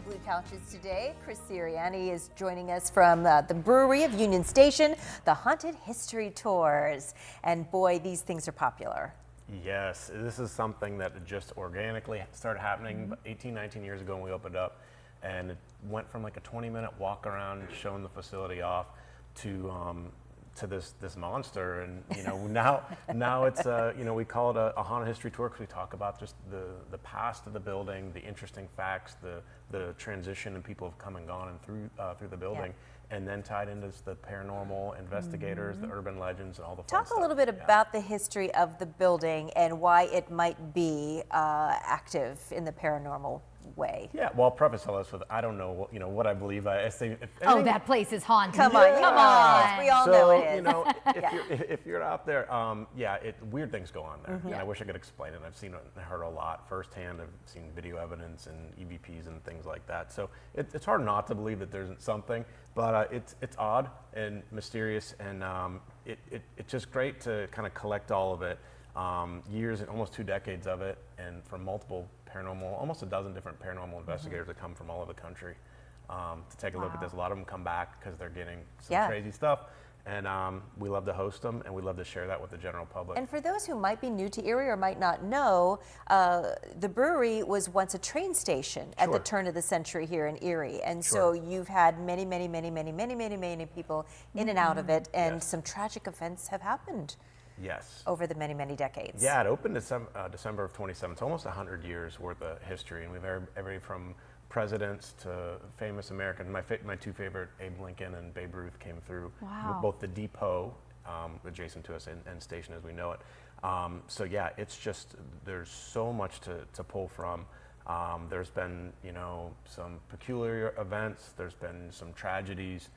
Blue Couches today. Chris Sirianni is joining us from the Brewerie of Union Station, the Haunted History Tours. And boy, these things are popular. Yes, this is something that just organically started happening 18, 19 years ago when we opened up. And it went from like a 20-minute walk around showing the facility off to this monster. And now it's we call it a haunted history tour because we talk about just the past of the building, the interesting facts, the transition and people have come and gone and through the building. Yeah. And then tied into the paranormal investigators, the urban legends, and all the fun Talk stuff. a little bit about the history of the building and why it might be active in the paranormal way. Yeah, well, I'll preface all this with I don't know what I believe. I say. That place is haunted. Come on. We all know it is. If you're out there, weird things go on there. And I wish I could explain it. I've seen it and heard a lot firsthand. I've seen video evidence and EVPs and things like that. So it's hard not to believe that there isn't something, but it's odd and mysterious, and it's just great to kind of collect all of it. Years and almost 2 decades of it, and from multiple paranormal, almost a dozen different paranormal investigators that come from all over the country to take a look at this. A lot of them come back because they're getting some crazy stuff, and we love to host them, and we love to share that with the general public. And for those who might be new to Erie or might not know, the brewery was once a train station at the turn of the century here in Erie, and so you've had many people in and out of it, and some tragic events have happened. Yes. Over the many decades. Yeah, it opened December of 27. It's almost 100 years worth of history, and we've everybody from presidents to famous Americans. My two favorite, Abe Lincoln and Babe Ruth, came through. Wow. Both the depot, adjacent to us, and station as we know it. So yeah, it's just there's so much to pull from. There's been some peculiar events. There's been some tragedies.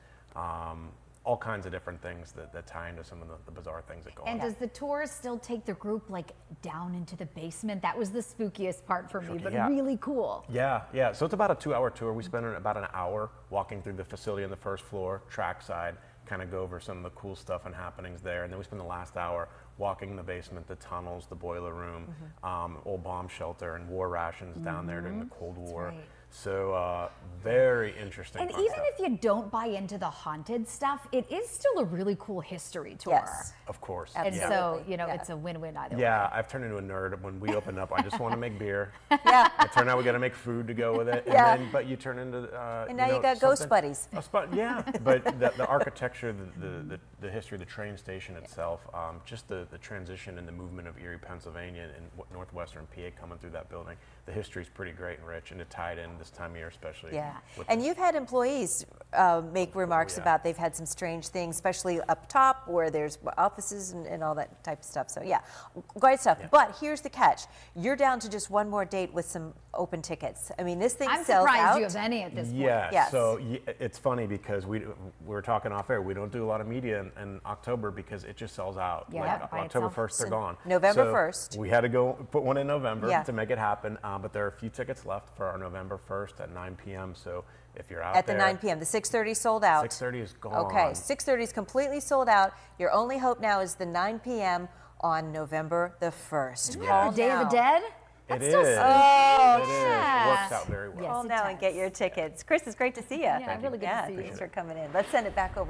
All kinds of different things that tie into some of the bizarre things that go on. And does the tour still take the group like down into the basement? That was the spookiest part for me, but really cool. Yeah. So it's about a 2-hour tour. We spend about an hour walking through the facility on the first floor, trackside, kind of go over some of the cool stuff and happenings there. And then we spend the last hour walking in the basement, the tunnels, the boiler room, old bomb shelter, and war rations down there during the Cold War. Right. So very interesting. And even if you don't buy into the haunted stuff, it is still a really cool history tour. Yes. Of course. And so, it's a win-win either way. Yeah, I've turned into a nerd. When we open up, I just want to make beer. Yeah. It turned out we got to make food to go with it. And then, but you turn into and now you got ghost buddies. Yeah, but the architecture, the history of the train station itself, just the transition and the movement of Erie, Pennsylvania, and northwestern PA coming through that building. The history is pretty great and rich, and it tied in this time of year especially. Yeah, and you've had employees make remarks about they've had some strange things, especially up top where there's offices and all that type of stuff. So yeah, great stuff. Yeah. But here's the catch. You're down to just one more date with some open tickets. I mean, this thing sells out. I'm surprised you have any at this point. Yeah, yes. So it's funny because we were talking off air. We don't do a lot of media in October because it just sells out. Yeah, like October 1st, they're gone. November so 1st. We had to go put one in November to make it happen. But there are a few tickets left for our November 1st at 9 p.m. So if you're out at there. At the 9 p.m. The 6:30 sold out. 6:30 is gone. Okay, 6:30 is completely sold out. Your only hope now is the 9 p.m. on November the 1st. Isn't that the Day of the Dead? It is. Oh, it is. It works out very well. Call now and get your tickets. Chris, it's great to see you. Yeah, really good to see you. Thanks for coming in. Let's send it back over